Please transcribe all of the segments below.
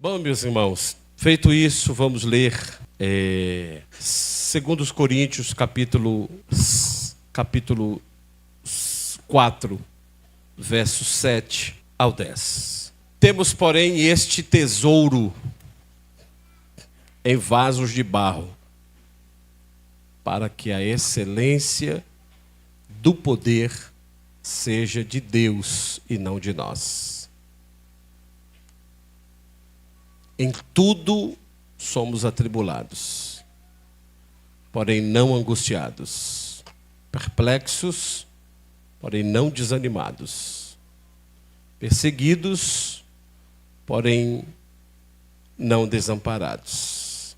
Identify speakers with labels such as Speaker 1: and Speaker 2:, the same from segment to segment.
Speaker 1: Bom, meus irmãos, feito isso, vamos ler 2 Coríntios, capítulo 4, versos 7 ao 10. Temos, porém, este tesouro em vasos de barro, para que a excelência do poder seja de Deus e não de nós. Em tudo somos atribulados, porém não angustiados, perplexos, porém não desanimados, perseguidos, porém não desamparados,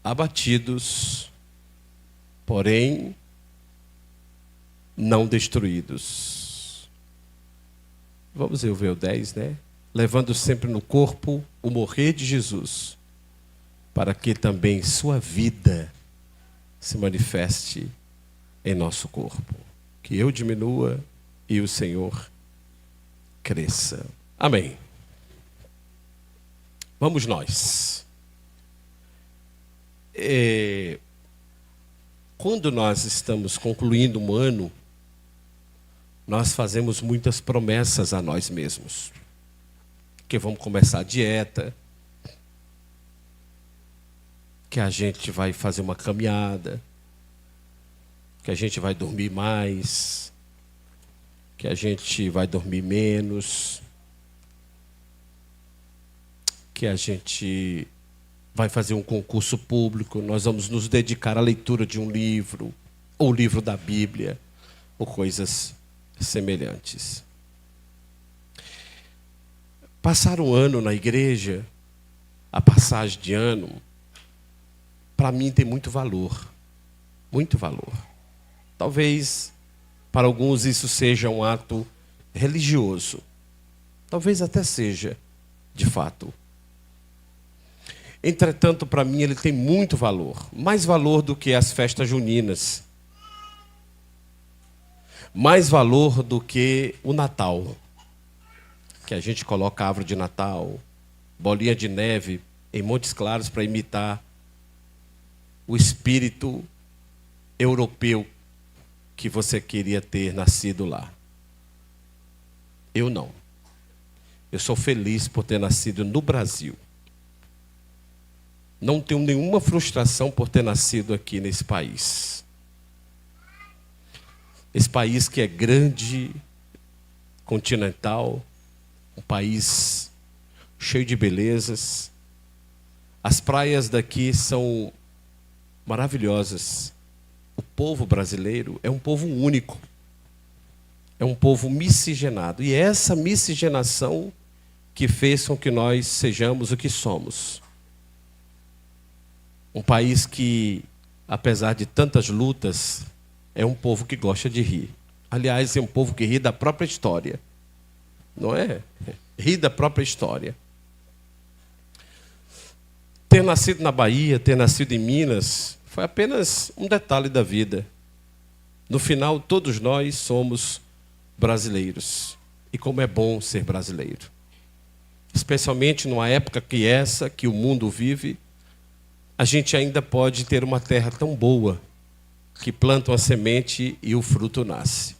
Speaker 1: abatidos, porém não destruídos. Vamos ver o 10, né? Levando sempre no corpo o morrer de Jesus, para que também sua vida se manifeste em nosso corpo. Que eu diminua e o Senhor cresça. Amém. Vamos nós. Quando nós estamos concluindo um ano, nós fazemos muitas promessas a nós mesmos. Que vamos começar a dieta, que a gente vai fazer uma caminhada, que a gente vai dormir mais, que a gente vai dormir menos, que a gente vai fazer um concurso público, nós vamos nos dedicar à leitura de um livro, ou livro da Bíblia, ou coisas semelhantes. Passar um ano na igreja, a passagem de ano, para mim tem muito valor. Muito valor. Talvez para alguns isso seja um ato religioso. Talvez até seja, de fato. Entretanto, para mim ele tem muito valor. Mais valor do que as festas juninas. Mais valor do que o Natal. Que a gente coloca a árvore de Natal, bolinha de neve em Montes Claros para imitar o espírito europeu que você queria ter nascido lá. Eu não. Eu sou feliz por ter nascido no Brasil. Não tenho nenhuma frustração por ter nascido aqui nesse país. Esse país que é grande, continental, um país cheio de belezas. As praias daqui são maravilhosas. O povo brasileiro é um povo único. É um povo miscigenado. E é essa miscigenação que fez com que nós sejamos o que somos. Um país que, apesar de tantas lutas, é um povo que gosta de rir. Aliás, é um povo que ri da própria história. Não é? Rir da própria história. Ter nascido na Bahia, ter nascido em Minas, foi apenas um detalhe da vida. No final, todos nós somos brasileiros. E como é bom ser brasileiro. Especialmente numa época que o mundo vive, a gente ainda pode ter uma terra tão boa, que planta uma semente e o fruto nasce.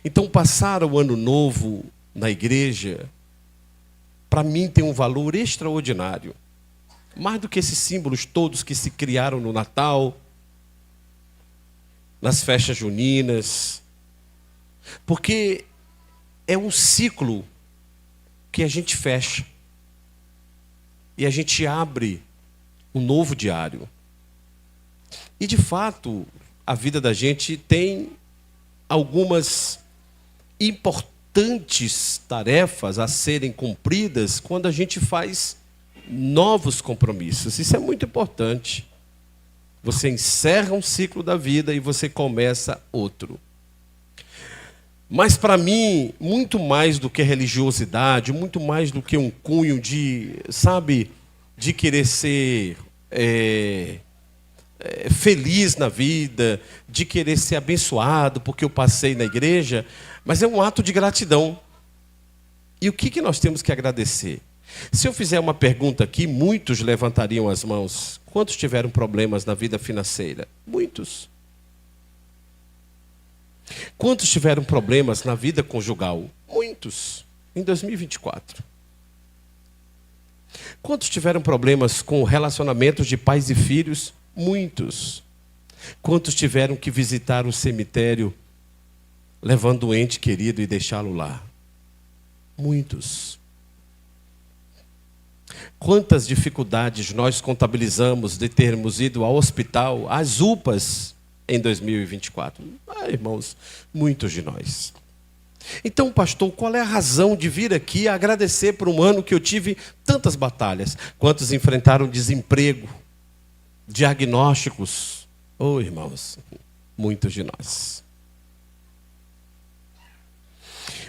Speaker 1: Então, passar o ano novo na igreja, para mim tem um valor extraordinário. Mais do que esses símbolos todos que se criaram no Natal, nas festas juninas. Porque é um ciclo que a gente fecha. E a gente abre um novo diário. E, de fato, a vida da gente tem algumas importantes tarefas a serem cumpridas quando a gente faz novos compromissos. Isso é muito importante. Você encerra um ciclo da vida e você começa outro. Mas para mim, muito mais do que religiosidade, muito mais do que um cunho de, de querer ser feliz na vida, de querer ser abençoado porque eu passei na igreja, mas é um ato de gratidão. E o que nós temos que agradecer? Se eu fizer uma pergunta aqui, muitos levantariam as mãos. Quantos tiveram problemas na vida financeira? Muitos. Quantos tiveram problemas na vida conjugal? Muitos. Em 2024. Quantos tiveram problemas com relacionamentos de pais e filhos? Muitos. Quantos tiveram que visitar o cemitério levando um ente querido e deixá-lo lá? Muitos. Quantas dificuldades nós contabilizamos de termos ido ao hospital, às UPAs, em 2024? Irmãos, muitos de nós. Então, pastor, qual é a razão de vir aqui agradecer por um ano que eu tive tantas batalhas? Quantos enfrentaram desemprego, diagnósticos? Irmãos, muitos de nós.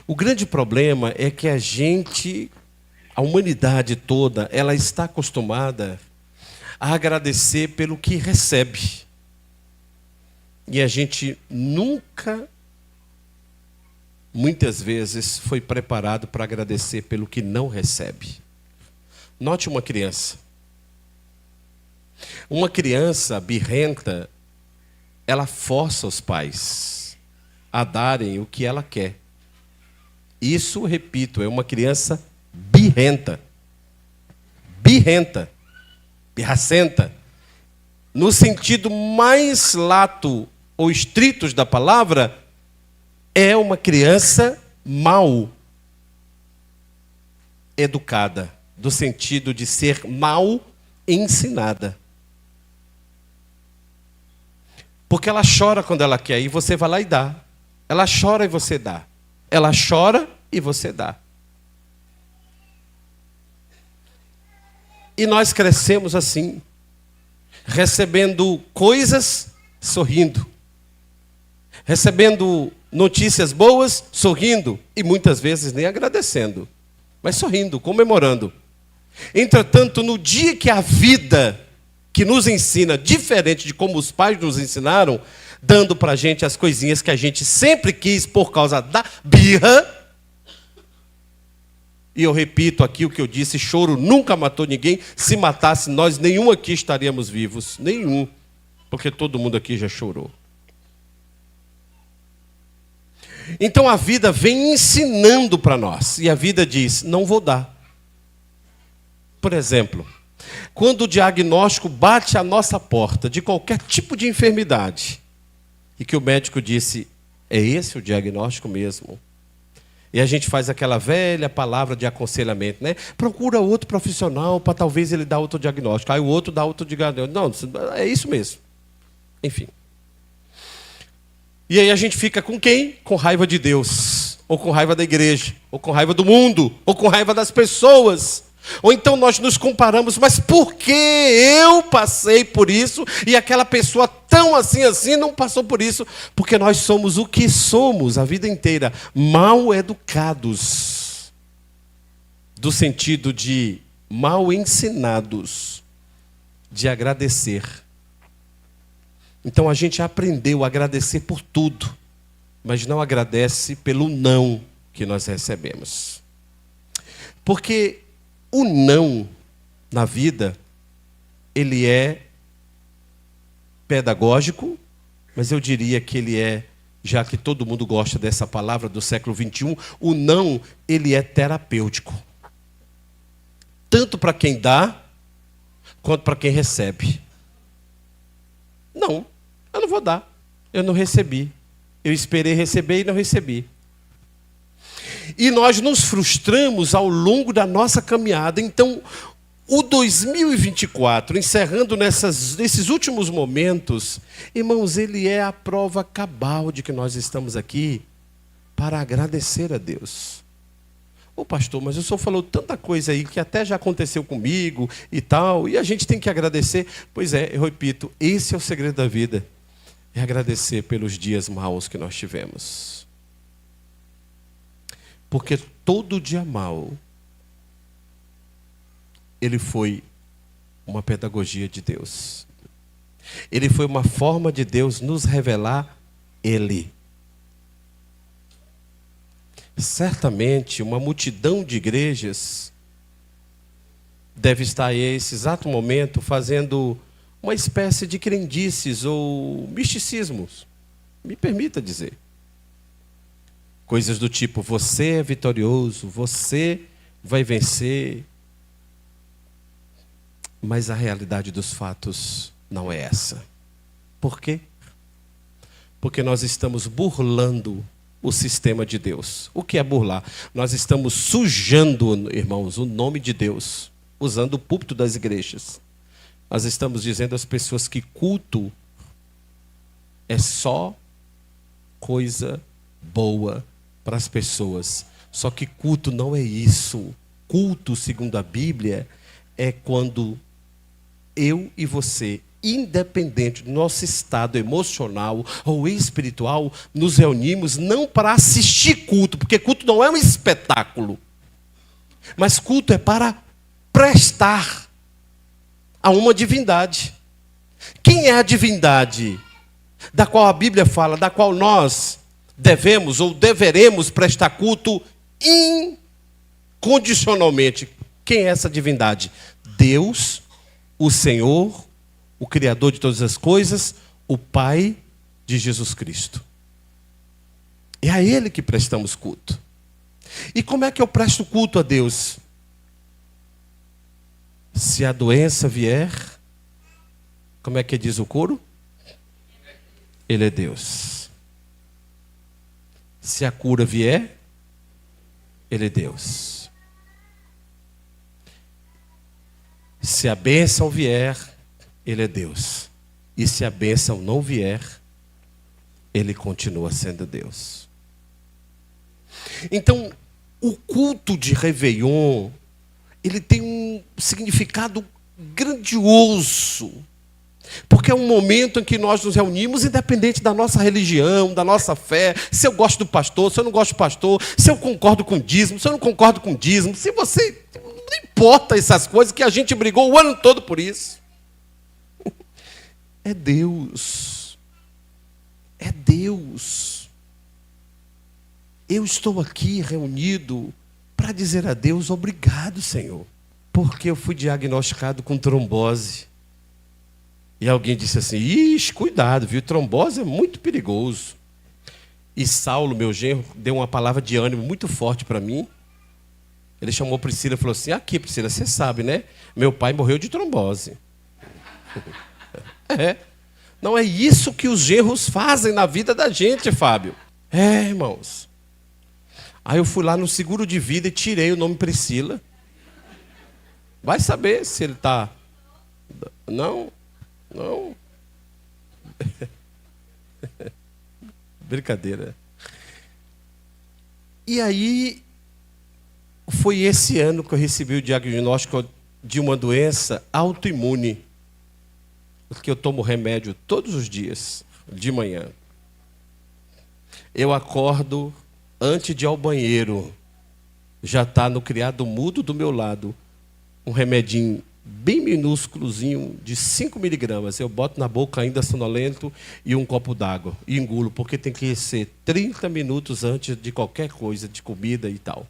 Speaker 1: O grande problema é que a humanidade toda, ela está acostumada a agradecer pelo que recebe. E a gente nunca, muitas vezes, foi preparado para agradecer pelo que não recebe. Note uma criança. Uma criança birrenta, ela força os pais a darem o que ela quer. Isso, repito, é uma criança birrenta. Birrenta. Birracenta. No sentido mais lato ou estrito da palavra, é uma criança mal educada, do sentido de ser mal ensinada. Porque ela chora quando ela quer e você vai lá e dá. Ela chora e você dá. Ela chora e você dá. E nós crescemos assim, recebendo coisas, sorrindo. Recebendo notícias boas, sorrindo. E muitas vezes nem agradecendo, mas sorrindo, comemorando. Entretanto, no dia que a vida que nos ensina, diferente de como os pais nos ensinaram, dando para a gente as coisinhas que a gente sempre quis por causa da birra. E eu repito aqui o que eu disse, choro nunca matou ninguém. Se matasse nós, nenhum aqui estaríamos vivos. Nenhum. Porque todo mundo aqui já chorou. Então a vida vem ensinando para nós. E a vida diz, não vou dar. Por exemplo, quando o diagnóstico bate à nossa porta de qualquer tipo de enfermidade, e que o médico disse, é esse o diagnóstico mesmo? E a gente faz aquela velha palavra de aconselhamento, né? Procura outro profissional para talvez ele dar outro diagnóstico. Aí o outro dá outro diagnóstico. Não, é isso mesmo. Enfim. E aí a gente fica com quem? Com raiva de Deus. Ou com raiva da igreja. Ou com raiva do mundo. Ou com raiva das pessoas. Ou então nós nos comparamos, mas por que eu passei por isso e aquela pessoa tão assim não passou por isso? Porque nós somos o que somos a vida inteira, mal educados, do sentido de mal ensinados, de agradecer. Então a gente aprendeu a agradecer por tudo, mas não agradece pelo não que nós recebemos. Porque o não na vida, ele é pedagógico, mas eu diria que ele é, já que todo mundo gosta dessa palavra do século XXI, o não, ele é terapêutico. Tanto para quem dá, quanto para quem recebe. Não, eu não vou dar, eu não recebi. Eu esperei receber e não recebi. E nós nos frustramos ao longo da nossa caminhada. Então, o 2024, encerrando nesses últimos momentos, irmãos, ele é a prova cabal de que nós estamos aqui para agradecer a Deus. Pastor, mas o senhor falou tanta coisa aí que até já aconteceu comigo e tal, e a gente tem que agradecer. Pois é, eu repito, esse é o segredo da vida, é agradecer pelos dias maus que nós tivemos. Porque todo dia mau, ele foi uma pedagogia de Deus. Ele foi uma forma de Deus nos revelar Ele. Certamente, uma multidão de igrejas deve estar a esse exato momento fazendo uma espécie de crendices ou misticismos. Me permita dizer. Coisas do tipo, você é vitorioso, você vai vencer. Mas a realidade dos fatos não é essa. Por quê? Porque nós estamos burlando o sistema de Deus. O que é burlar? Nós estamos sujando, irmãos, o nome de Deus, usando o púlpito das igrejas. Nós estamos dizendo às pessoas que culto é só coisa boa para as pessoas. Só que culto não é isso. Culto, segundo a Bíblia, é quando eu e você, independente do nosso estado emocional ou espiritual, nos reunimos não para assistir culto, porque culto não é um espetáculo, mas culto é para prestar a uma divindade. Quem é a divindade da qual a Bíblia fala, da qual nós devemos ou deveremos prestar culto incondicionalmente? Quem é essa divindade? Deus, o Senhor, o Criador de todas as coisas, o Pai de Jesus Cristo. É a Ele que prestamos culto. E como é que eu presto culto a Deus? Se a doença vier, como é que diz o coro? Ele é Deus. Se a cura vier, Ele é Deus. Se a bênção vier, Ele é Deus. E se a bênção não vier, Ele continua sendo Deus. Então, o culto de Réveillon, ele tem um significado grandioso. Porque é um momento em que nós nos reunimos, independente da nossa religião, da nossa fé, se eu gosto do pastor, se eu não gosto do pastor, se eu concordo com o dízimo, se eu não concordo com o dízimo, se você... Não importa essas coisas, que a gente brigou o ano todo por isso. É Deus. É Deus. Eu estou aqui reunido para dizer a Deus, obrigado, Senhor, porque eu fui diagnosticado com trombose. E alguém disse assim, ixi, cuidado, viu? Trombose é muito perigoso. E Saulo, meu genro, deu uma palavra de ânimo muito forte para mim. Ele chamou Priscila e falou assim, aqui, Priscila, você sabe, né? Meu pai morreu de trombose. É. Não é isso que os genros fazem na vida da gente, Fábio. É, irmãos. Aí eu fui lá no seguro de vida e tirei o nome Priscila. Vai saber se ele está... Não. Brincadeira. E aí, foi esse ano que eu recebi o diagnóstico de uma doença autoimune. Porque eu tomo remédio todos os dias, de manhã. Eu acordo, antes de ir ao banheiro, já está no criado mudo do meu lado, um remedinho bem minúsculozinho, de 5 miligramas. Eu boto na boca ainda sonolento e um copo d'água. E engulo, porque tem que ser 30 minutos antes de qualquer coisa, de comida e tal.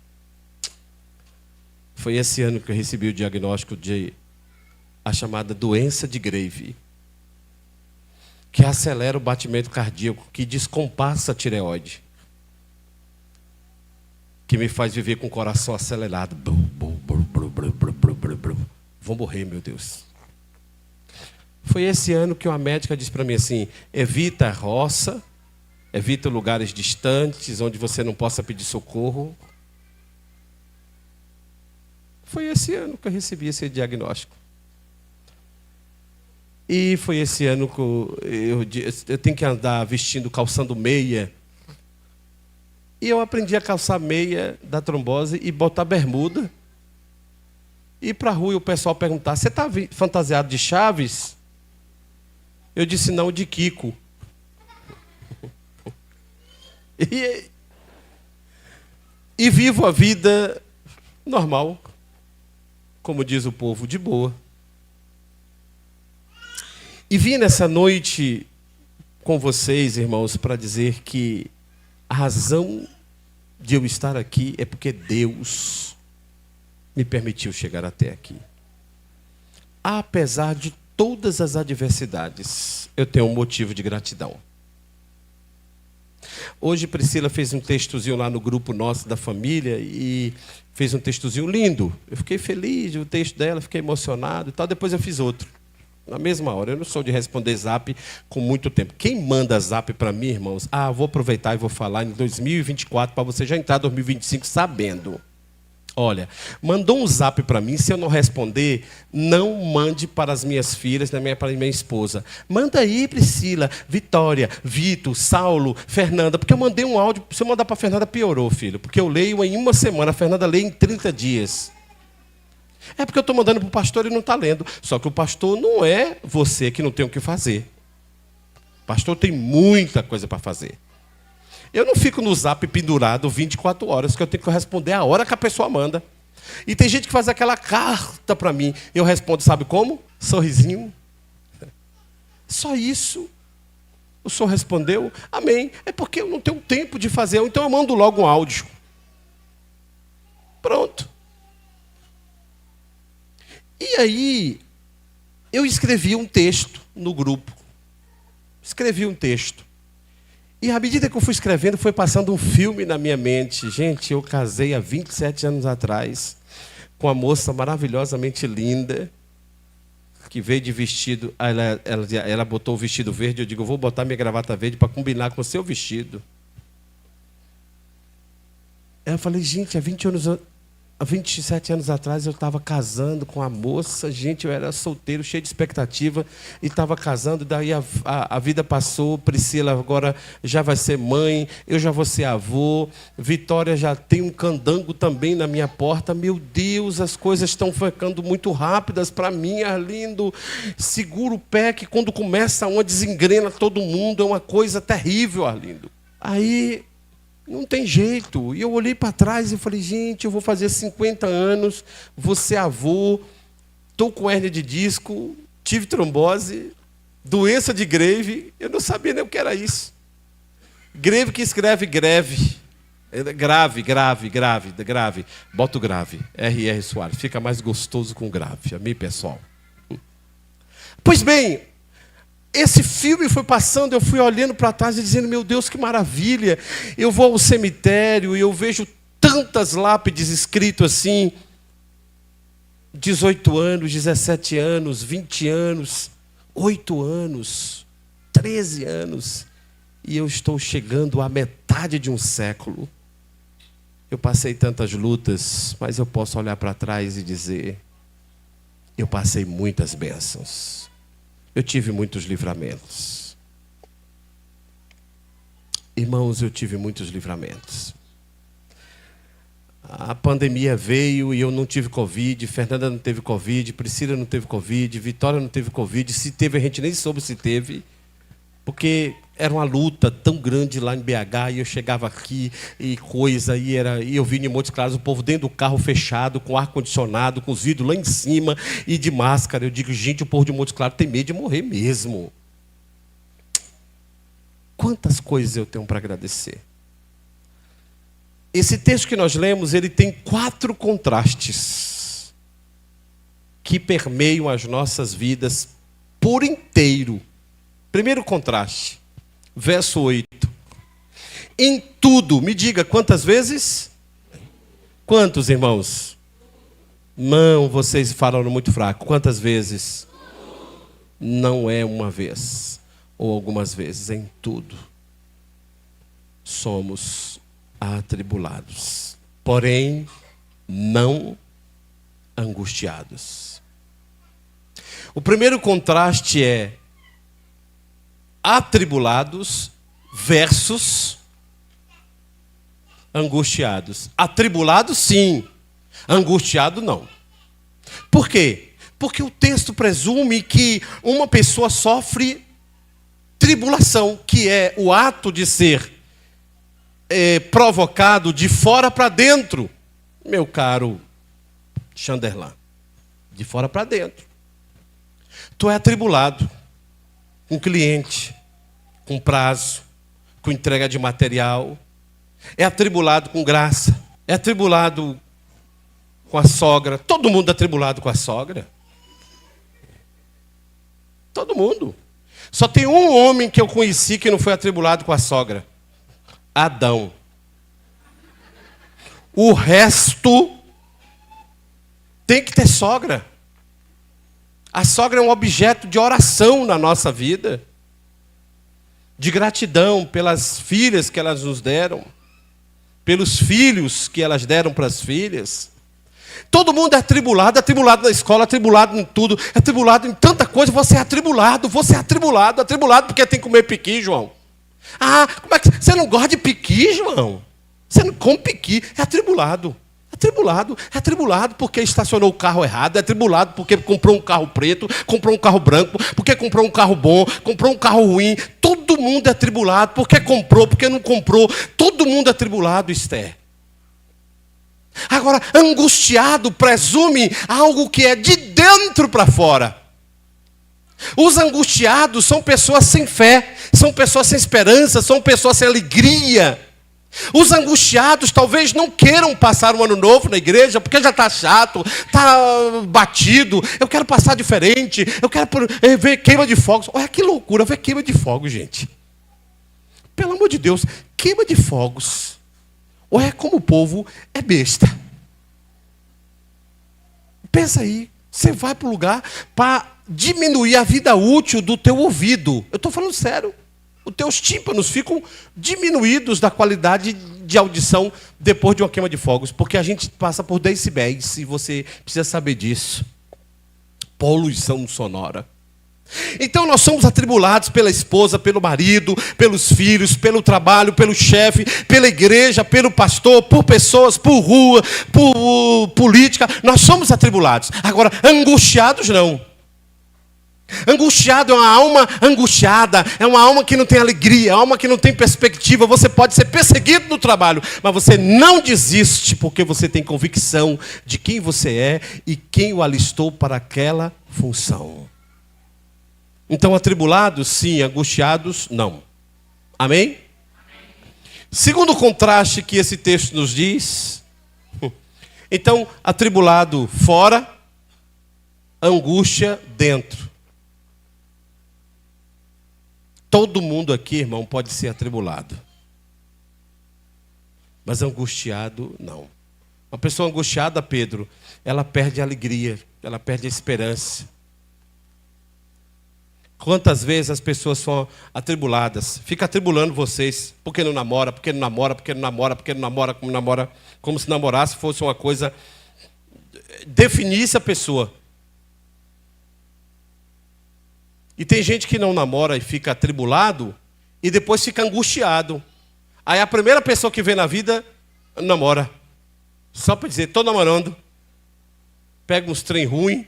Speaker 1: Foi esse ano que eu recebi o diagnóstico de a chamada doença de Grave, que acelera o batimento cardíaco, que descompassa a tireoide, que me faz viver com o coração acelerado. Vou morrer, meu Deus. Foi esse ano que uma médica disse para mim assim, evita a roça, evita lugares distantes, onde você não possa pedir socorro. Foi esse ano que eu recebi esse diagnóstico. E foi esse ano que eu tenho que andar vestindo, calçando meia. E eu aprendi a calçar meia da trombose e botar bermuda. Ir para a rua e o pessoal perguntar, você está fantasiado de Chaves? Eu disse, não, de Kiko. E vivo a vida normal, como diz o povo, de boa. E vim nessa noite com vocês, irmãos, para dizer que a razão de eu estar aqui é porque Deus me permitiu chegar até aqui. apesar de todas as adversidades, eu tenho um motivo de gratidão. Hoje Priscila fez um textozinho lá no grupo nosso da família e fez um textozinho lindo. Eu fiquei feliz, o texto dela, fiquei emocionado e tal. Depois eu fiz outro, na mesma hora. Eu não sou de responder zap com muito tempo. Quem manda zap para mim, irmãos? Vou aproveitar e vou falar em 2024 para você já entrar em 2025 sabendo. Olha, mandou um zap para mim, se eu não responder, não mande para as minhas filhas, para a minha esposa. Manda aí, Priscila, Vitória, Vitor, Saulo, Fernanda, porque eu mandei um áudio, se eu mandar para a Fernanda, piorou, filho, porque eu leio em uma semana, a Fernanda lê em 30 dias. É porque eu estou mandando para o pastor e não está lendo. Só que o pastor não é você que não tem o que fazer. O pastor tem muita coisa para fazer. Eu não fico no zap pendurado 24 horas, que eu tenho que responder a hora que a pessoa manda. E tem gente que faz aquela carta para mim. Eu respondo, sabe como? Sorrisinho. Só isso. O senhor respondeu, amém. É porque eu não tenho tempo de fazer, então eu mando logo um áudio. Pronto. E aí, eu escrevi um texto no grupo. Escrevi um texto. E à medida que eu fui escrevendo, foi passando um filme na minha mente. Gente, eu casei há 27 anos atrás com uma moça maravilhosamente linda, que veio de vestido. Ela botou o vestido verde, eu digo, eu vou botar minha gravata verde para combinar com o seu vestido. Eu falei, gente, há 27 anos atrás eu estava casando com a moça, gente, eu era solteiro, cheio de expectativa, e estava casando, daí a vida passou, Priscila agora já vai ser mãe, eu já vou ser avô, Vitória já tem um candango também na minha porta, meu Deus, as coisas estão ficando muito rápidas para mim, Arlindo, segura o pé que quando começa uma desengrena todo mundo, é uma coisa terrível, Arlindo. Aí... não tem jeito. E eu olhei para trás e falei, gente, eu vou fazer 50 anos, vou ser avô, estou com hérnia de disco, tive trombose, doença de Grave, eu não sabia nem o que era isso. Grave que escreve greve. Grave. Bota o grave. R.R. Soares. Fica mais gostoso com grave. Amém, pessoal? Pois bem... esse filme foi passando, eu fui olhando para trás e dizendo, meu Deus, que maravilha. Eu vou ao cemitério e eu vejo tantas lápides escritas assim, 18 anos, 17 anos, 20 anos, 8 anos, 13 anos. E eu estou chegando à metade de um século. Eu passei tantas lutas, mas eu posso olhar para trás e dizer, eu passei muitas bênçãos. Eu tive muitos livramentos. Irmãos, eu tive muitos livramentos. A pandemia veio e eu não tive Covid, Fernanda não teve Covid, Priscila não teve Covid, Vitória não teve Covid. Se teve, a gente nem soube se teve, porque era uma luta tão grande lá em BH, e eu chegava aqui e coisa, e eu vim em Montes Claros, o povo dentro do carro fechado, com ar-condicionado, com os vidros lá em cima e de máscara. Eu digo, gente, o povo de Montes Claros tem medo de morrer mesmo. Quantas coisas eu tenho para agradecer. Esse texto que nós lemos, ele tem 4 contrastes que permeiam as nossas vidas por inteiro. Primeiro contraste. Verso 8. Em tudo, me diga quantas vezes? Quantos, irmãos? Não, vocês falaram muito fraco. Quantas vezes? Não é uma vez, ou algumas vezes, em tudo. Somos atribulados, porém não angustiados. O primeiro contraste é atribulados versus angustiados. Atribulado, sim. Angustiado, não. Por quê? Porque o texto presume que uma pessoa sofre tribulação, que é o ato de ser provocado de fora para dentro. Meu caro Chanderlan, de fora para dentro. Tu é atribulado com cliente, com prazo, com entrega de material. É atribulado com graça. É atribulado com a sogra. Todo mundo é atribulado com a sogra. Todo mundo. Só tem um homem que eu conheci que não foi atribulado com a sogra. Adão. O resto tem que ter sogra. A sogra é um objeto de oração na nossa vida. De gratidão pelas filhas que elas nos deram. Pelos filhos que elas deram para as filhas. Todo mundo é atribulado na escola, atribulado em tudo, atribulado em tanta coisa. Você é atribulado porque tem que comer piqui, João. Ah, como é que você não gosta de piqui, João? Você não come piqui, é atribulado. É atribulado porque estacionou o carro errado, é atribulado porque comprou um carro preto, comprou um carro branco, porque comprou um carro bom, comprou um carro ruim. Todo mundo é atribulado porque comprou, porque não comprou. Todo mundo é atribulado, Esther. Agora, angustiado presume algo que é de dentro para fora. Os angustiados são pessoas sem fé, são pessoas sem esperança, são pessoas sem alegria. Os angustiados talvez não queiram passar um ano novo na igreja, porque já está chato, está batido. Eu quero passar diferente, eu quero ver queima de fogos. Olha que loucura, ver queima de fogos, gente. Pelo amor de Deus, queima de fogos. Olha como o povo é besta. Pensa aí, você vai para o lugar para diminuir a vida útil do teu ouvido. Eu estou falando sério. Os teus tímpanos ficam diminuídos da qualidade de audição depois de uma queima de fogos. Porque a gente passa por decibéis e você precisa saber disso. Poluição sonora. Então nós somos atribulados pela esposa, pelo marido, pelos filhos, pelo trabalho, pelo chefe, pela igreja, pelo pastor, por pessoas, por rua, por política. Nós somos atribulados. Agora, angustiados não. Angustiado é uma alma angustiada, é uma alma que não tem alegria, é uma alma que não tem perspectiva. Você pode ser perseguido no trabalho, mas você não desiste porque você tem convicção de quem você é e quem o alistou para aquela função. Então, atribulados, sim, angustiados, não. Amém? Segundo contraste que esse texto nos diz, então, atribulado fora, angústia dentro. Todo mundo aqui, irmão, pode ser atribulado. Mas angustiado, não. Uma pessoa angustiada, Pedro, ela perde a alegria, ela perde a esperança. Quantas vezes as pessoas são atribuladas? Fica atribulando vocês. Por que não namora? Por que não namora? Por que não namora? Por que não namora? Como se namorasse fosse uma coisa... Definisse a pessoa. E tem gente que não namora e fica atribulado e depois fica angustiado. Aí a primeira pessoa que vem na vida, namora. Só para dizer, estou namorando. Pega uns trem ruim,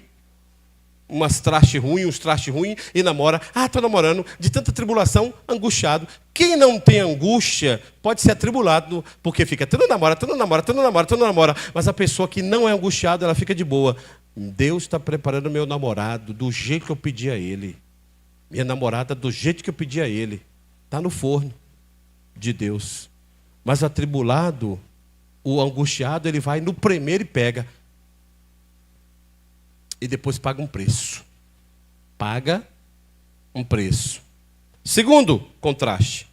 Speaker 1: uns trastes ruins e namora. Ah, estou namorando. De tanta tribulação, angustiado. Quem não tem angústia pode ser atribulado, porque fica, tu não namora. Mas a pessoa que não é angustiada, ela fica de boa. Deus está preparando meu namorado do jeito que eu pedi a ele. Minha namorada do jeito que eu pedi a ele. Está no forno de Deus. Mas o atribulado, o angustiado, ele vai no primeiro e pega. E depois paga um preço. Paga um preço. Segundo contraste.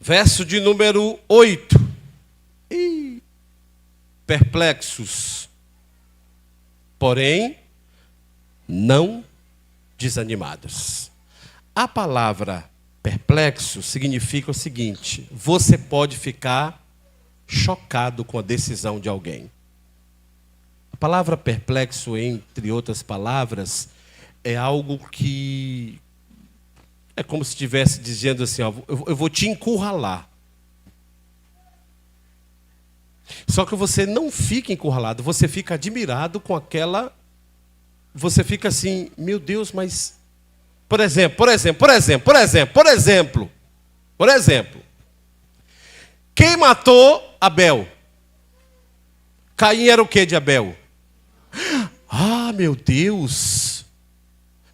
Speaker 1: Verso de número 8. Perplexos. Porém, não desanimados. A palavra perplexo significa o seguinte: você pode ficar chocado com a decisão de alguém. A palavra perplexo, entre outras palavras, é algo que é como se estivesse dizendo assim, ó, eu vou te encurralar. Só que você não fica encurralado, você fica admirado com aquela... Você fica assim, meu Deus, mas... Por exemplo. Quem matou Abel? Caim era o que de Abel? Ah, meu Deus!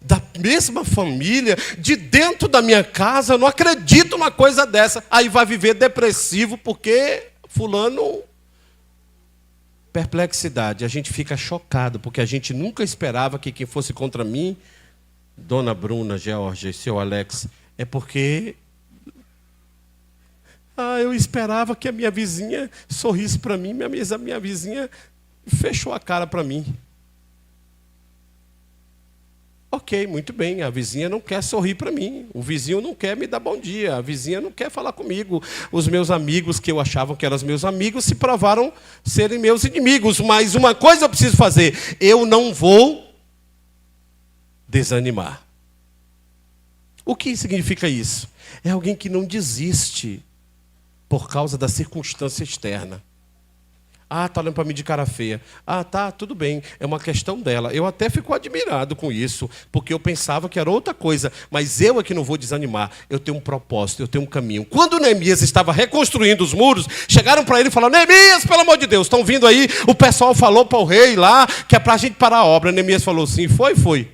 Speaker 1: Da mesma família, de dentro da minha casa, eu não acredito numa coisa dessa. Aí vai viver depressivo porque fulano... Perplexidade, a gente fica chocado, porque a gente nunca esperava que quem fosse contra mim Dona Bruna, Georgia e seu Alex, é porque eu esperava que a minha vizinha sorrisse para mim, a minha vizinha fechou a cara para mim. Ok, muito bem, a vizinha não quer sorrir para mim, o vizinho não quer me dar bom dia, a vizinha não quer falar comigo. Os meus amigos, que eu achava que eram os meus amigos, se provaram serem meus inimigos. Mas uma coisa eu preciso fazer, eu não vou desanimar. O que significa isso? É alguém que não desiste por causa da circunstância externa. Está olhando para mim de cara feia. Tá, tudo bem, é uma questão dela. Eu até fico admirado com isso, porque eu pensava que era outra coisa. Mas eu é que não vou desanimar. Eu tenho um propósito, eu tenho um caminho. Quando Neemias estava reconstruindo os muros, chegaram para ele e falaram: Neemias, pelo amor de Deus, estão vindo aí, o pessoal falou para o rei lá, que é para a gente parar a obra. Neemias falou assim: foi.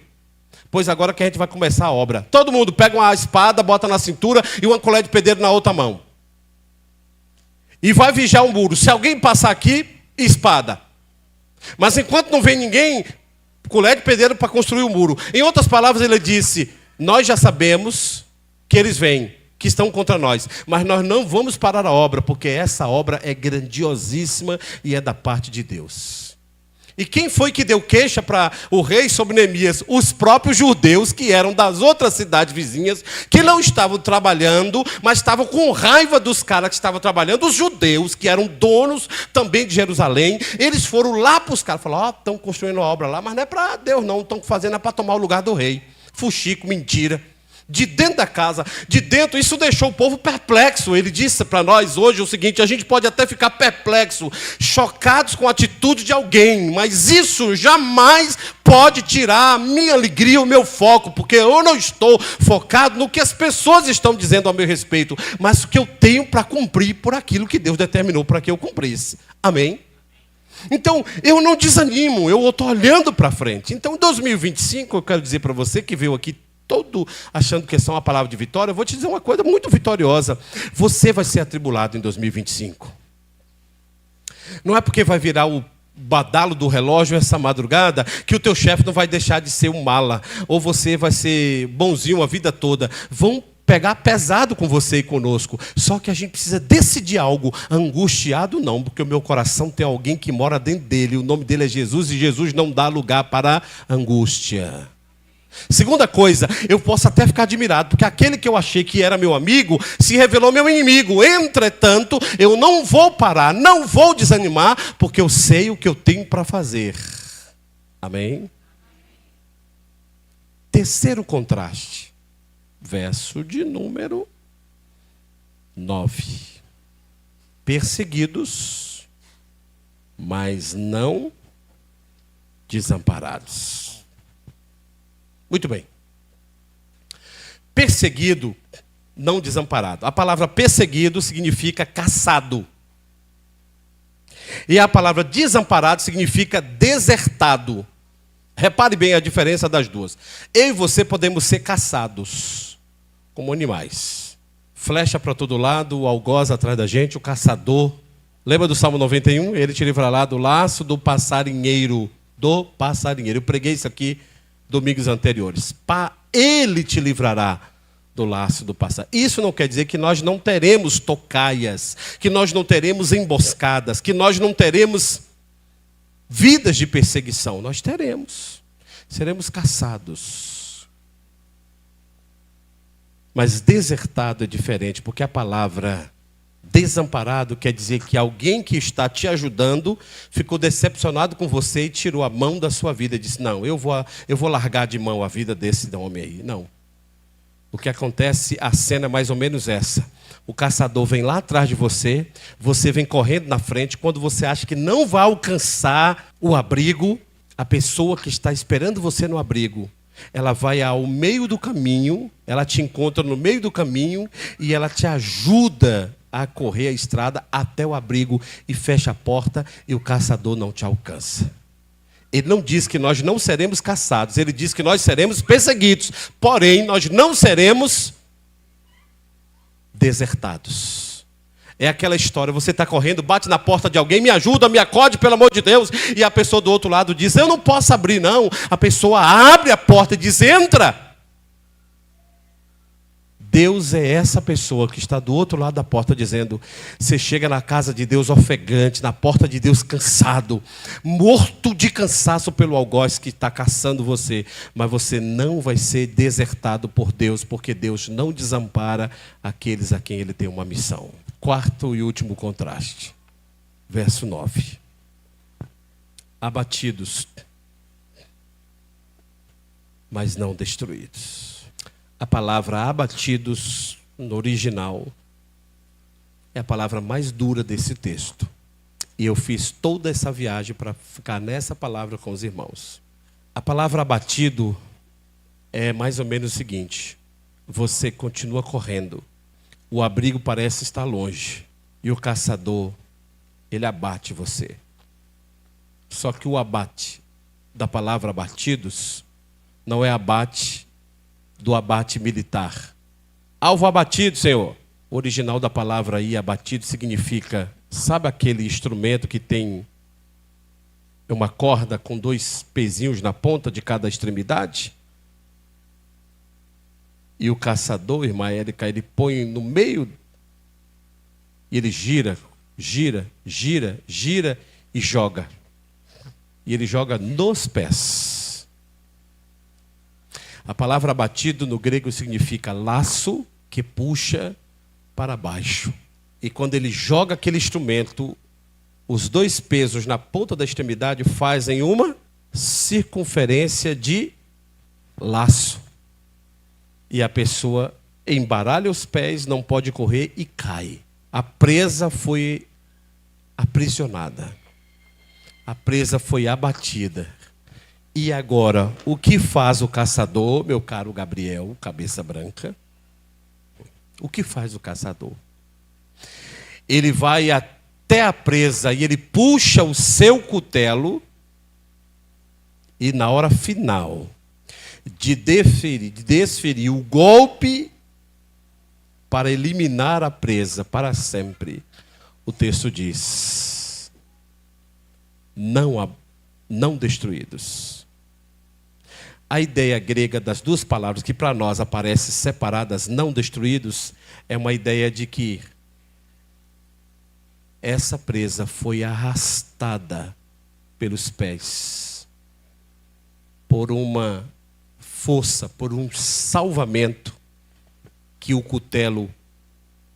Speaker 1: Pois agora que a gente vai começar a obra. Todo mundo pega uma espada, bota na cintura e uma colher de pedreiro na outra mão. E vai vigiar o muro. Se alguém passar aqui, espada. Mas enquanto não vem ninguém, colher de pedreiro para construir o muro. Em outras palavras, ele disse: nós já sabemos que eles vêm, que estão contra nós. Mas nós não vamos parar a obra, porque essa obra é grandiosíssima e é da parte de Deus. E quem foi que deu queixa para o rei sobre Neemias? Os próprios judeus, que eram das outras cidades vizinhas, que não estavam trabalhando, mas estavam com raiva dos caras que estavam trabalhando. Os judeus, que eram donos também de Jerusalém, eles foram lá para os caras, falaram: estão construindo a obra lá, mas não é para Deus não, estão fazendo para tomar o lugar do rei. Fuxico, mentira. De dentro da casa, de dentro, isso deixou o povo perplexo. Ele disse para nós hoje o seguinte: a gente pode até ficar perplexo, chocados com a atitude de alguém, mas isso jamais pode tirar a minha alegria, o meu foco, porque eu não estou focado no que as pessoas estão dizendo ao meu respeito, mas o que eu tenho para cumprir por aquilo que Deus determinou para que eu cumprisse. Amém? Então, eu não desanimo, eu estou olhando para frente. Então, em 2025, eu quero dizer para você que veio aqui todo achando que é só uma palavra de vitória, eu vou te dizer uma coisa muito vitoriosa: você vai ser atribulado em 2025. Não é porque vai virar o badalo do relógio essa madrugada que o teu chefe não vai deixar de ser um mala, ou você vai ser bonzinho a vida toda. Vão pegar pesado com você e conosco. Só que a gente precisa decidir algo. Angustiado não, porque o meu coração tem alguém que mora dentro dele, o nome dele é Jesus, e Jesus não dá lugar para angústia. Segunda coisa, eu posso até ficar admirado, porque aquele que eu achei que era meu amigo se revelou meu inimigo. Entretanto, eu não vou parar, não vou desanimar, porque eu sei o que eu tenho para fazer. Amém? Terceiro contraste, verso de número 9. Perseguidos, mas não desamparados. Muito bem. Perseguido, não desamparado. A palavra perseguido significa caçado. E a palavra desamparado significa desertado. Repare bem a diferença das duas. Eu e você podemos ser caçados, como animais. Flecha para todo lado, o algoz atrás da gente, o caçador. Lembra do Salmo 91? Ele te livrará do laço do passarinheiro. Do passarinheiro. Eu preguei isso aqui domingos anteriores. Ele te livrará do laço do passarinheiro. Isso não quer dizer que nós não teremos tocaias, que nós não teremos emboscadas, que nós não teremos vidas de perseguição. Nós teremos. Seremos caçados. Mas desertado é diferente, porque a palavra desamparado quer dizer que alguém que está te ajudando ficou decepcionado com você e tirou a mão da sua vida e disse: não, eu vou largar de mão a vida desse homem aí. Não. O que acontece, a cena é mais ou menos essa. O caçador vem lá atrás de você, você vem correndo na frente. Quando você acha que não vai alcançar o abrigo, a pessoa que está esperando você no abrigo, ela vai ao meio do caminho, ela te encontra no meio do caminho e ela te ajuda a correr a estrada até o abrigo e fecha a porta e o caçador não te alcança. Ele não diz que nós não seremos caçados, ele diz que nós seremos perseguidos, porém nós não seremos desertados. É aquela história, você está correndo, bate na porta de alguém: me ajuda, me acode, pelo amor de Deus. E a pessoa do outro lado diz: eu não posso abrir não. A pessoa abre a porta e diz: entra. Deus é essa pessoa que está do outro lado da porta dizendo: você chega na casa de Deus ofegante, na porta de Deus cansado, morto de cansaço pelo algoz que está caçando você, mas você não vai ser desertado por Deus, porque Deus não desampara aqueles a quem Ele tem uma missão. Quarto e último contraste, verso 9. Abatidos, mas não destruídos. A palavra abatidos, no original, é a palavra mais dura desse texto. E eu fiz toda essa viagem para ficar nessa palavra com os irmãos. A palavra abatido é mais ou menos o seguinte: você continua correndo, o abrigo parece estar longe, e o caçador, ele abate você. Só que o abate da palavra abatidos não é abate do abate militar. Alvo abatido, Senhor. O original da palavra aí, abatido, significa, sabe aquele instrumento que tem uma corda com 2 pezinhos na ponta de cada extremidade? E o caçador, irmã Érica, ele põe no meio e ele gira, gira, gira, gira e joga. E ele joga nos pés. A palavra abatido no grego significa laço que puxa para baixo. E quando ele joga aquele instrumento, os 2 pesos na ponta da extremidade fazem uma circunferência de laço. E a pessoa embaralha os pés, não pode correr e cai. A presa foi aprisionada. A presa foi abatida. E agora, o que faz o caçador, meu caro Gabriel, cabeça branca? O que faz o caçador? Ele vai até a presa e ele puxa o seu cutelo e na hora final de desferir o golpe para eliminar a presa para sempre, o texto diz: não destruídos. A ideia grega das 2 palavras que para nós aparecem separadas, não destruídos, é uma ideia de que essa presa foi arrastada pelos pés, por uma força, por um salvamento, que o cutelo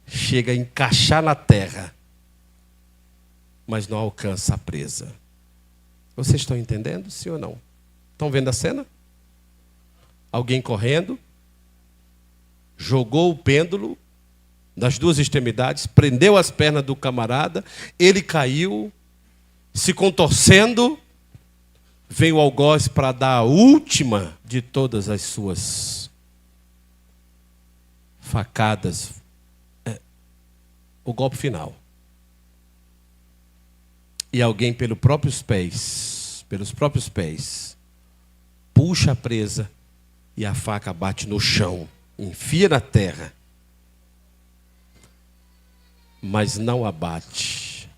Speaker 1: chega a encaixar na terra, mas não alcança a presa. Vocês estão entendendo, sim ou não? Estão vendo a cena? Alguém correndo, jogou o pêndulo das 2 extremidades, prendeu as pernas do camarada, ele caiu, se contorcendo, veio o algoz para dar a última de todas as suas facadas, o golpe final. E alguém pelos próprios pés, puxa a presa e a faca bate no chão, enfia na terra, mas não abate,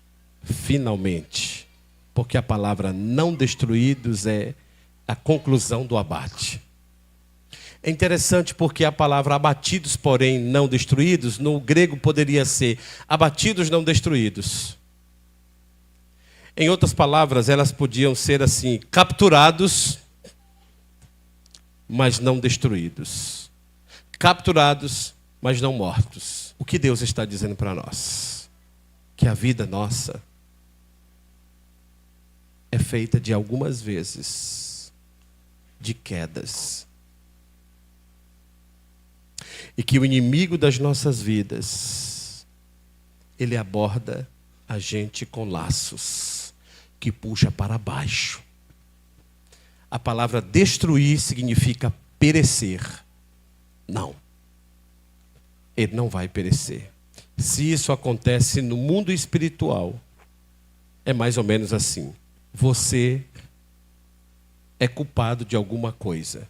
Speaker 1: finalmente, porque a palavra não destruídos é a conclusão do abate. É interessante porque a palavra abatidos, porém não destruídos, no grego poderia ser abatidos, não destruídos. Em outras palavras, elas podiam ser assim: capturados, mas não destruídos. Capturados, mas não mortos. O que Deus está dizendo para nós? Que a vida nossa é feita de algumas vezes de quedas. E que o inimigo das nossas vidas, ele aborda a gente com laços que puxa para baixo. A palavra destruir significa perecer. Não. Ele não vai perecer. Se isso acontece no mundo espiritual, é mais ou menos assim: você é culpado de alguma coisa.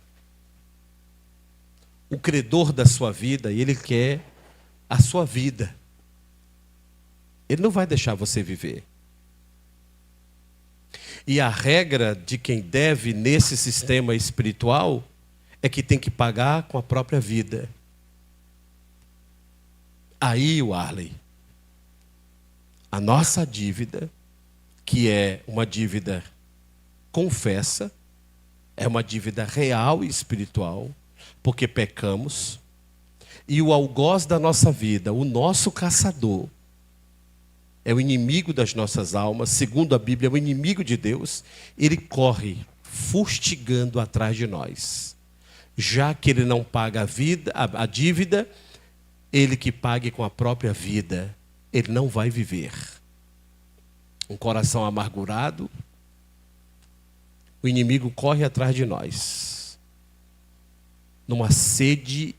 Speaker 1: O credor da sua vida, ele quer a sua vida. Ele não vai deixar você viver. E a regra de quem deve nesse sistema espiritual é que tem que pagar com a própria vida. Aí, Warley, a nossa dívida, que é uma dívida confessa, é uma dívida real e espiritual, porque pecamos, e o algoz da nossa vida, o nosso caçador, é o inimigo das nossas almas, segundo a Bíblia, é o inimigo de Deus, ele corre fustigando atrás de nós. Já que ele não paga a dívida, ele que pague com a própria vida, ele não vai viver. Um coração amargurado, o inimigo corre atrás de nós, numa sede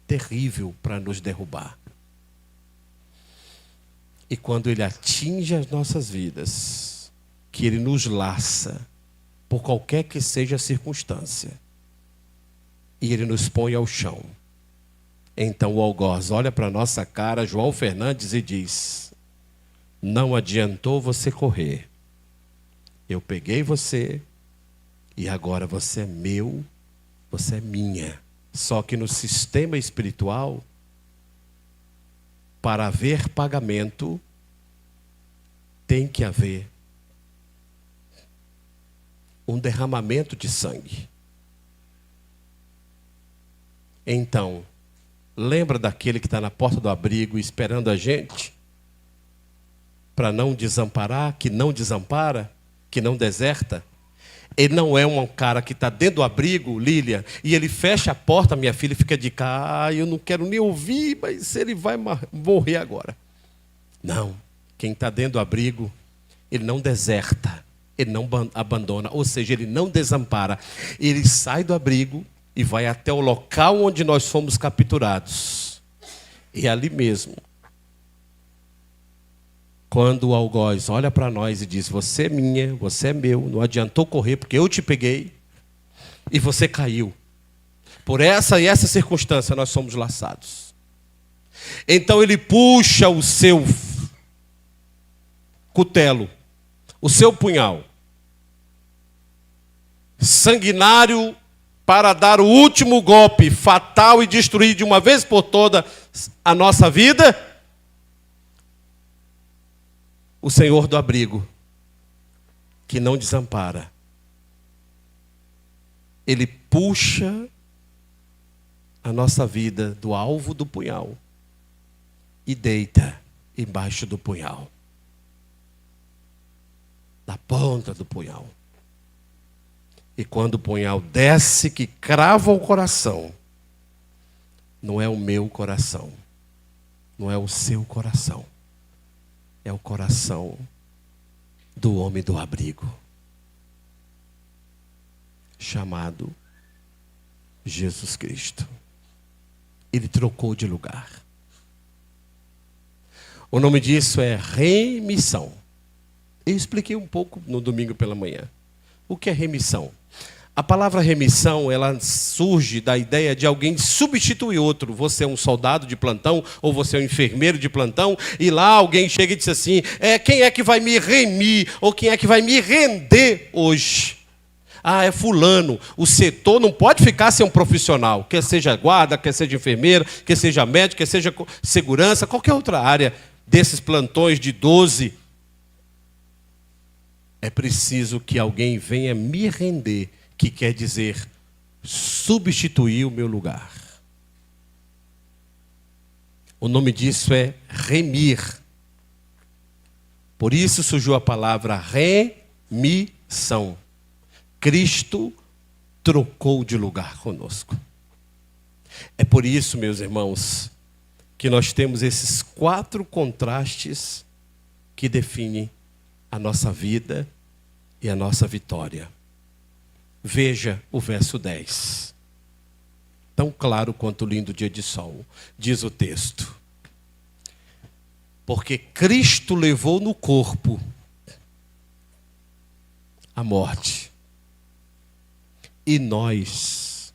Speaker 1: terrível para nos derrubar. E quando ele atinge as nossas vidas, que ele nos laça, por qualquer que seja a circunstância, e ele nos põe ao chão, então o algoz olha para a nossa cara, João Fernandes, e diz: não adiantou você correr, eu peguei você, e agora você é meu, você é minha. Só que no sistema espiritual, para haver pagamento, tem que haver um derramamento de sangue. Então, lembra daquele que está na porta do abrigo esperando a gente? Para não desamparar, que não desampara, que não deserta? Ele não é um cara que está dentro do abrigo, Lília, e ele fecha a porta, minha filha, e fica de cá, eu não quero nem ouvir, mas ele vai morrer agora. Não, quem está dentro do abrigo, ele não deserta, ele não abandona, ou seja, ele não desampara. Ele sai do abrigo e vai até o local onde nós fomos capturados. E ali mesmo, quando o algoz olha para nós e diz: você é minha, você é meu, não adiantou correr porque eu te peguei e você caiu. Por essa e essa circunstância nós somos laçados. Então ele puxa o seu cutelo, o seu punhal, sanguinário, para dar o último golpe fatal e destruir de uma vez por toda a nossa vida. O Senhor do abrigo, que não desampara, ele puxa a nossa vida do alvo do punhal e deita embaixo do punhal, na ponta do punhal. E quando o punhal desce, que crava o coração, não é o meu coração, não é o seu coração, é o coração do homem do abrigo, chamado Jesus Cristo. Ele trocou de lugar. O nome disso é remissão. Eu expliquei um pouco no domingo pela manhã. O que é remissão? A palavra remissão, ela surge da ideia de alguém substituir outro. Você é um soldado de plantão, ou você é um enfermeiro de plantão, e lá alguém chega e diz assim: quem é que vai me remir, ou quem é que vai me render hoje? Ah, é fulano. O setor não pode ficar sem um profissional, quer seja guarda, quer seja enfermeiro, quer seja médico, quer seja segurança, qualquer outra área desses plantões de 12. É preciso que alguém venha me render, que quer dizer substituir o meu lugar. O nome disso é remir. Por isso surgiu a palavra remissão. Cristo trocou de lugar conosco. É por isso, meus irmãos, que nós temos esses 4 contrastes que definem a nossa vida e a nossa vitória. Veja o verso 10. Tão claro quanto o lindo dia de sol. Diz o texto: porque Cristo levou no corpo a morte, e nós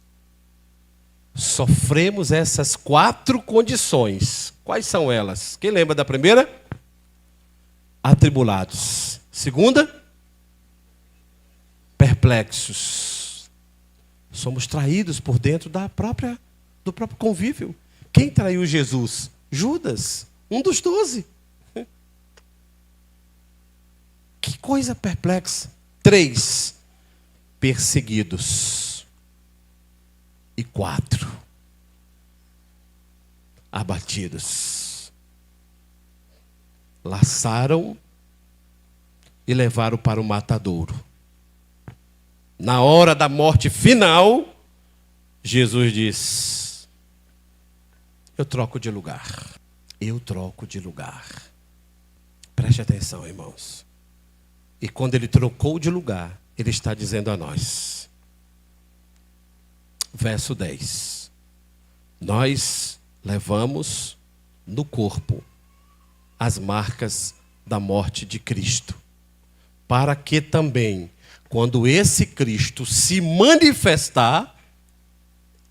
Speaker 1: sofremos essas 4 condições. Quais são elas? Quem lembra da primeira? Atribulados. Segunda? Perplexos. Somos traídos por dentro do próprio convívio. Quem traiu Jesus? Judas, um dos 12. Que coisa perplexa. 3, perseguidos. E 4, abatidos. Laçaram e levaram para o matadouro. Na hora da morte final, Jesus diz: eu troco de lugar. Eu troco de lugar. Preste atenção, irmãos. E quando ele trocou de lugar, ele está dizendo a nós. Verso 10. Nós levamos no corpo as marcas da morte de Cristo, para que também, quando esse Cristo se manifestar,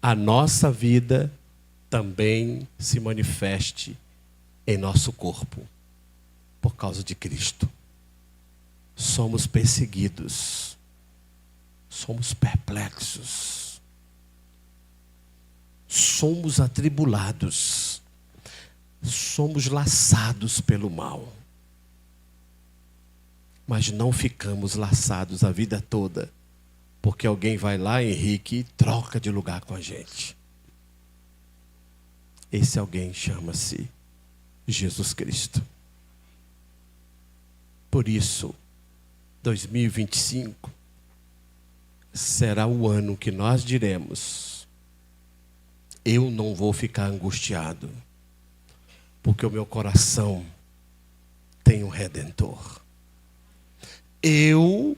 Speaker 1: a nossa vida também se manifeste em nosso corpo, por causa de Cristo. Somos perseguidos, somos perplexos, somos atribulados, somos laçados pelo mal. Mas não ficamos laçados a vida toda, porque alguém vai lá, Henrique, e troca de lugar com a gente. Esse alguém chama-se Jesus Cristo. Por isso, 2025 será o ano que nós diremos: eu não vou ficar angustiado, porque o meu coração tem um Redentor. Eu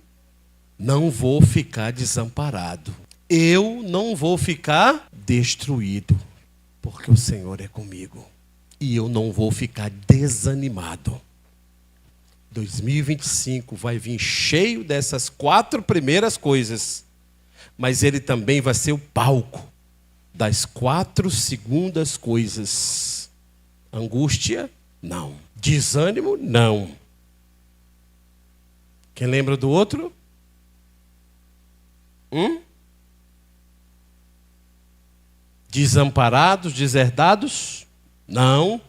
Speaker 1: não vou ficar desamparado. Eu não vou ficar destruído, porque o Senhor é comigo. E eu não vou ficar desanimado. 2025 vai vir cheio dessas 4 primeiras coisas, mas ele também vai ser o palco das 4 segundas coisas. Angústia, não. Desânimo, não. Quem lembra do outro? Desamparados, deserdados? Não.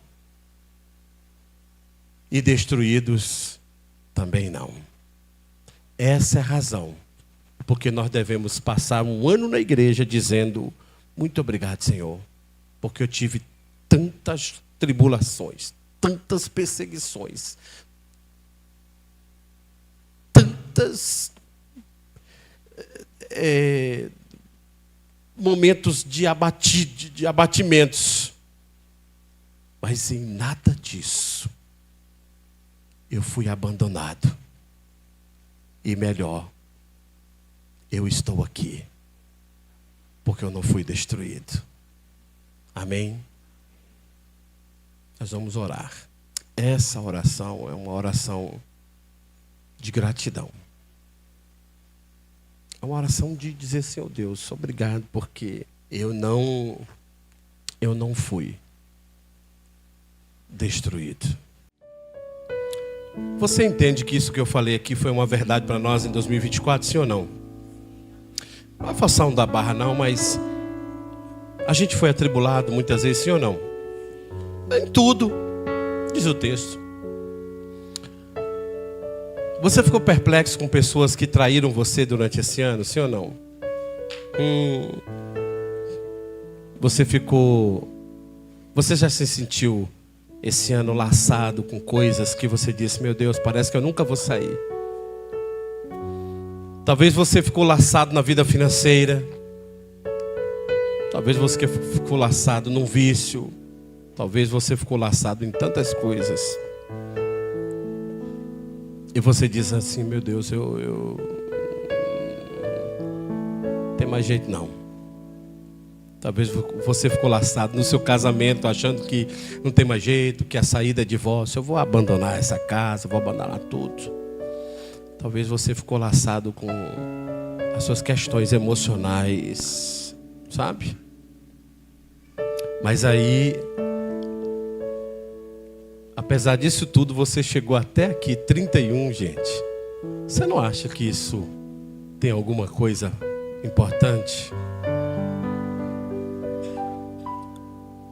Speaker 1: E destruídos? Também não. Essa é a razão porque nós devemos passar um ano na igreja dizendo: muito obrigado, Senhor, porque eu tive tantas tribulações, tantas perseguições, tantos momentos de abatimentos, mas em nada disso eu fui abandonado. E melhor, eu estou aqui, porque eu não fui destruído. Amém? Nós vamos orar. Essa oração é uma oração de gratidão. É uma oração de dizer: Senhor Deus, obrigado, porque eu não fui destruído. Você entende que isso que eu falei aqui foi uma verdade para nós em 2024, sim ou não? Não é forçação da barra não, mas a gente foi atribulado muitas vezes, sim ou não? Em tudo, diz o texto. Você ficou perplexo com pessoas que traíram você durante esse ano, sim ou não? Você já se sentiu esse ano laçado com coisas que você disse: meu Deus, parece que eu nunca vou sair. Talvez você ficou laçado na vida financeira. Talvez você ficou laçado num vício. Talvez você ficou laçado em tantas coisas. E você diz assim: meu Deus, eu não tem mais jeito não. Talvez você ficou laçado no seu casamento, achando que não tem mais jeito, que a saída é divórcio. Eu vou abandonar essa casa, vou abandonar tudo. Talvez você ficou laçado com as suas questões emocionais, sabe? Mas aí, apesar disso tudo, você chegou até aqui, 31, gente. Você não acha que isso tem alguma coisa importante?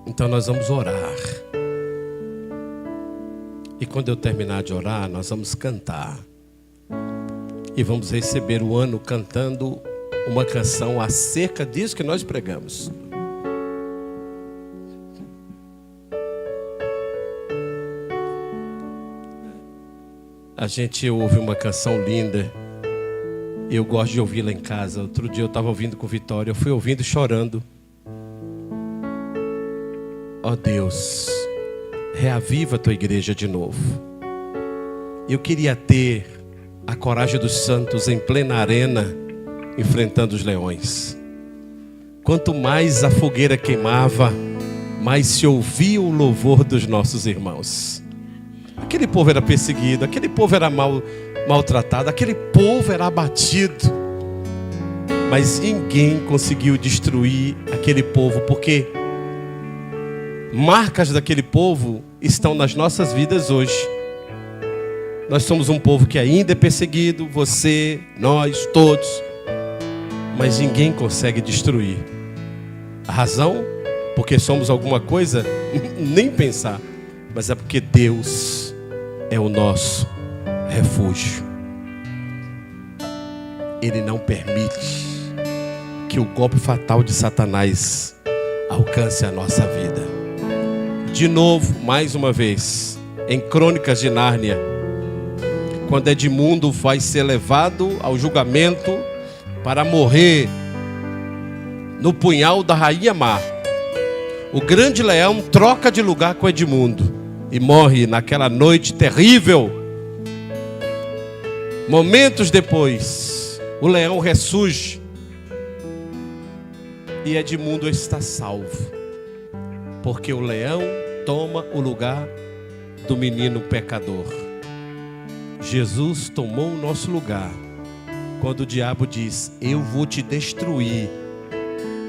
Speaker 1: Então nós vamos orar. E quando eu terminar de orar, nós vamos cantar. E vamos receber o ano cantando uma canção acerca disso que nós pregamos. A gente ouve uma canção linda. Eu gosto de ouvi-la em casa. Outro dia eu estava ouvindo com Vitória. Eu fui ouvindo chorando. Ó Deus, reaviva a tua igreja de novo. Eu queria ter a coragem dos santos em plena arena, enfrentando os leões. Quanto mais a fogueira queimava, mais se ouvia o louvor dos nossos irmãos. Aquele povo era perseguido, aquele povo era maltratado, aquele povo era abatido. Mas ninguém conseguiu destruir aquele povo, porque marcas daquele povo estão nas nossas vidas hoje. Nós somos um povo que ainda é perseguido, você, nós, todos. Mas ninguém consegue destruir. A razão? Porque somos alguma coisa? Nem pensar. Mas é porque Deus é o nosso refúgio. Ele não permite que o golpe fatal de Satanás alcance a nossa vida. De novo, mais uma vez, em Crônicas de Nárnia, quando Edmundo vai ser levado ao julgamento para morrer no punhal da rainha má, o grande leão troca de lugar com Edmundo e morre naquela noite terrível. Momentos depois, o leão ressurge e Edmundo está salvo, porque o leão toma o lugar do menino pecador. Jesus tomou o nosso lugar quando o diabo diz: eu vou te destruir.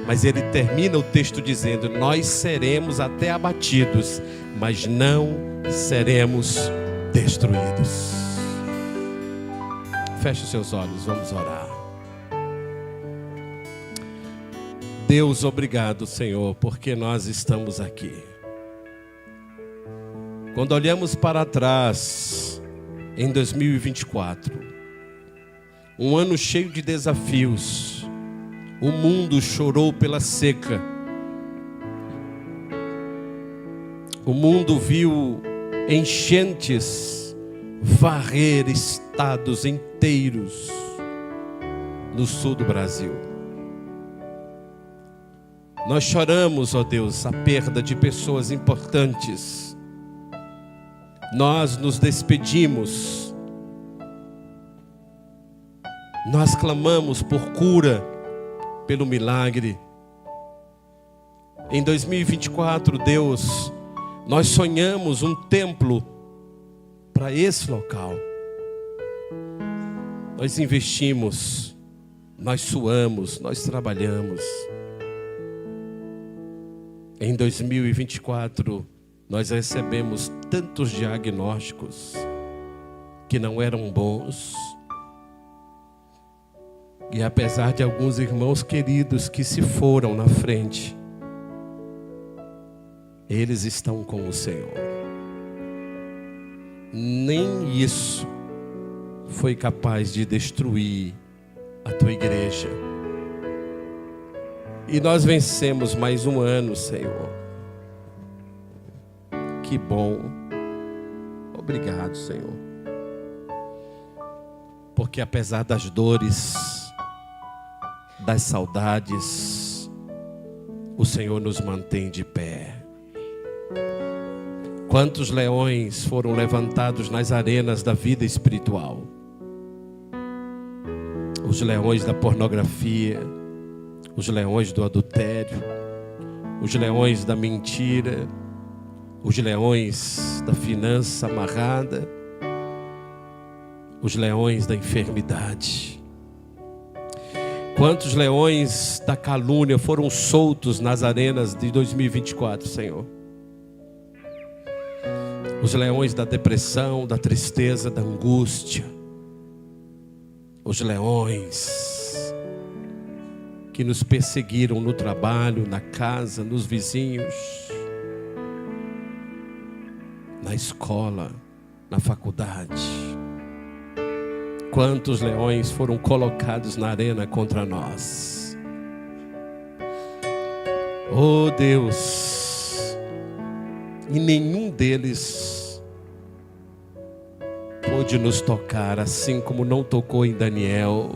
Speaker 1: Mas ele termina o texto dizendo: nós seremos até abatidos, mas não seremos destruídos. Feche os seus olhos, vamos orar. Deus, obrigado, Senhor, porque nós estamos aqui. Quando olhamos para trás, em 2024, um ano cheio de desafios, o mundo chorou pela seca, o mundo viu enchentes varrer estados inteiros no sul do Brasil. Nós choramos, ó Deus, a perda de pessoas importantes. Nós nos despedimos. Nós clamamos por cura, pelo milagre. Em 2024, Deus, nós sonhamos um templo para esse local. Nós investimos, nós suamos, nós trabalhamos. Em 2024, nós recebemos tantos diagnósticos que não eram bons. E apesar de alguns irmãos queridos que se foram na frente, eles estão com o Senhor. Nem isso foi capaz de destruir a tua igreja. E nós vencemos mais um ano, Senhor. Que bom. Obrigado, Senhor. Porque apesar das dores, das saudades, o Senhor nos mantém de pé. Quantos leões foram levantados nas arenas da vida espiritual? Os leões da pornografia, os leões do adultério, os leões da mentira, os leões da finança amarrada, os leões da enfermidade. Quantos leões da calúnia foram soltos nas arenas de 2024, Senhor? Os leões da depressão, da tristeza, da angústia. Os leões que nos perseguiram no trabalho, na casa, nos vizinhos. na escola, na faculdade. Quantos leões foram colocados na arena contra nós? Oh Deus, e nenhum deles pôde nos tocar, assim como não tocou em Daniel.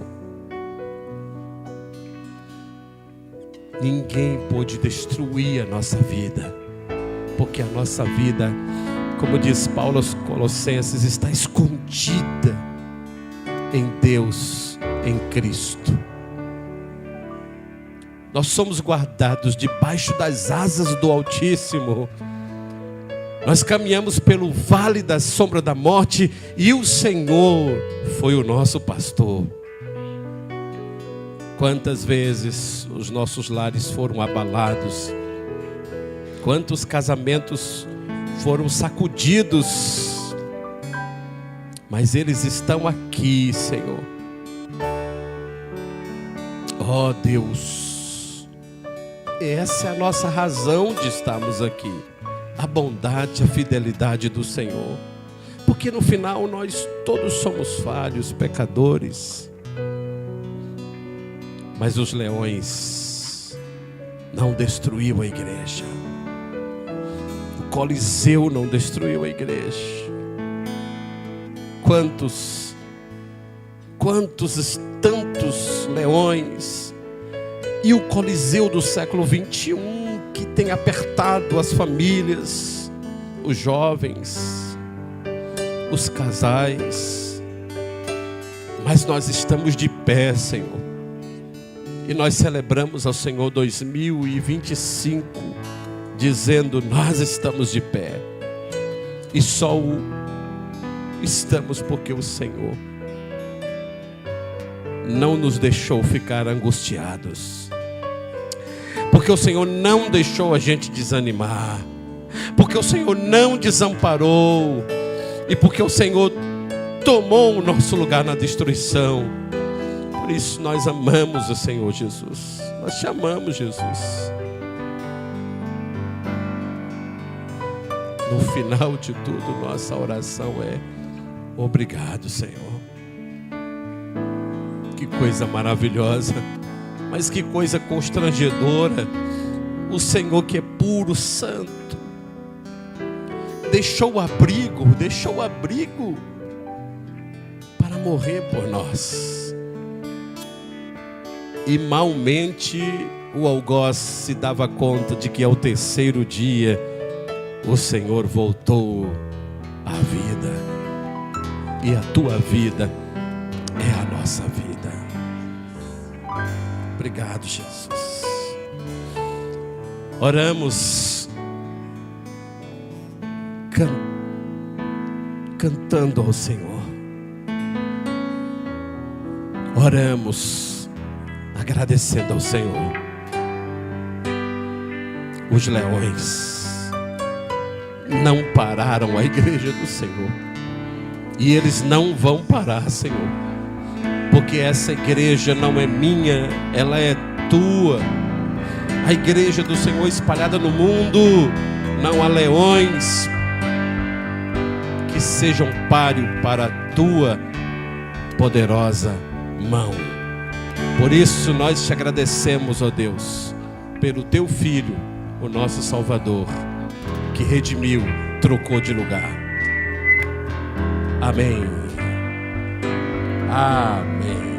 Speaker 1: Ninguém pôde destruir a nossa vida, porque a nossa vida, como diz Paulo aos Colossenses, está escondida em Deus, em Cristo. Nós somos guardados debaixo das asas do Altíssimo. Nós caminhamos pelo vale da sombra da morte e o Senhor foi o nosso pastor. Quantas vezes os nossos lares foram abalados, quantos casamentos foram sacudidos, mas eles estão aqui, Senhor. Oh Deus, essa é a nossa razão de estarmos aqui, a bondade, a fidelidade do Senhor, porque no final nós todos somos falhos, pecadores. Mas os leões não destruiu a igreja. O Coliseu não destruiu a igreja. Quantos tantos leões. E o Coliseu do século 21 que tem apertado as famílias, os jovens, os casais. Mas nós estamos de pé, Senhor. E nós celebramos ao Senhor 2025, dizendo, nós estamos de pé. E só estamos porque o Senhor não nos deixou ficar angustiados. Porque o Senhor não deixou a gente desanimar. Porque o Senhor não desamparou. E porque o Senhor tomou o nosso lugar na destruição. Por isso nós amamos o Senhor Jesus. Nós te amamos, Jesus. No final de tudo, nossa oração é: obrigado, Senhor. Que coisa maravilhosa, mas que coisa constrangedora. O Senhor que é puro, santo, deixou o abrigo para morrer por nós. E malmente o algoz se dava conta de que ao terceiro dia o Senhor voltou à vida. E a tua vida é a nossa vida. Obrigado, Jesus. Oramos cantando ao Senhor. Oramos agradecendo ao Senhor. Os leões não pararam a igreja do Senhor. E eles não vão parar, Senhor. Porque essa igreja não é minha, ela é tua. A igreja do Senhor espalhada no mundo. Não há leões que sejam páreo para a tua poderosa mão. Por isso nós te agradecemos, ó Deus, pelo teu Filho, o nosso Salvador, que redimiu, trocou de lugar. Amém. Amém.